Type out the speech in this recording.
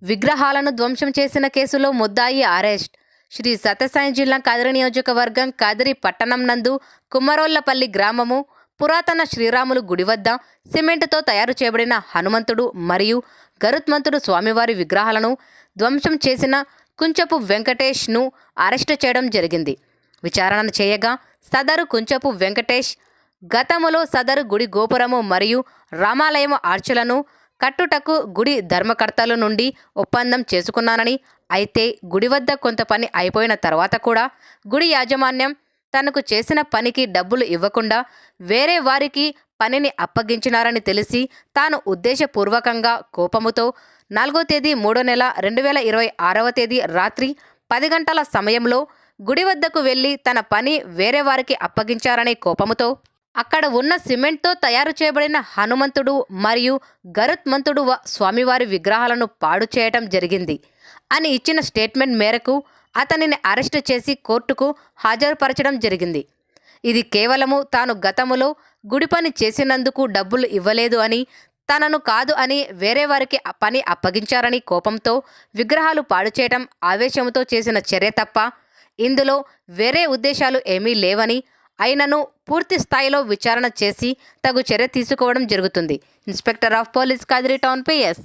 విగ్రహాలను ధ్వంసం చేసిన కేసులో ముద్దాయి అరెస్ట్. శ్రీ సత్యసాయి జిల్లా కదిరి నియోజకవర్గం కదిరి పట్టణం నందు కుమ్మరోళ్లపల్లి గ్రామము పురాతన శ్రీరాములు గుడి వద్ద సిమెంటుతో తయారు చేయబడిన హనుమంతుడు మరియు గరుత్మంతుడు స్వామివారి విగ్రహాలను ధ్వంసం చేసిన కుంచపు వెంకటేష్ను అరెస్టు చేయడం జరిగింది. విచారణ చేయగా సదరు కుంచపు వెంకటేష్ గతములో సదరు గుడి గోపురము మరియు రామాలయం ఆర్చులను కట్టుటకు గుడి ధర్మకర్తల నుండి ఒప్పందం చేసుకున్నానని, అయితే గుడి వద్ద కొంత పని అయిపోయిన తర్వాత కూడా గుడి యాజమాన్యం తనకు చేసిన పనికి డబ్బులు ఇవ్వకుండా వేరే వారికి పనిని అప్పగించినారని తెలిసి తాను ఉద్దేశపూర్వకంగా కోపముతో 4వ తేదీ 3వ నెల 2026వ తేదీ రాత్రి 10 గంటల సమయంలో గుడి వద్దకు వెళ్ళి తన పని వేరే వారికి అప్పగించారనే కోపముతో అక్కడ ఉన్న సిమెంట్తో తయారు చేయబడిన హనుమంతుడు మరియు గరుత్మంతుడు స్వామివారి విగ్రహాలను పాడు చేయటం జరిగింది అని ఇచ్చిన స్టేట్మెంట్ మేరకు అతనిని అరెస్టు చేసి కోర్టుకు హాజరుపరచడం జరిగింది. ఇది కేవలము తాను గతములో గుడి పని చేసినందుకు డబ్బులు ఇవ్వలేదు అని, తనను కాదు అని వేరే వారికి పని అప్పగించారని కోపంతో విగ్రహాలు పాడు చేయటం ఆవేశంతో చేసిన చర్య తప్ప ఇందులో వేరే ఉద్దేశాలు ఏమీ లేవని, అయినను పూర్తి స్థాయిలో విచారణ చేసి తగు చర్య తీసుకోవడం జరుగుతుంది. Inspector of police Kadiri town PS.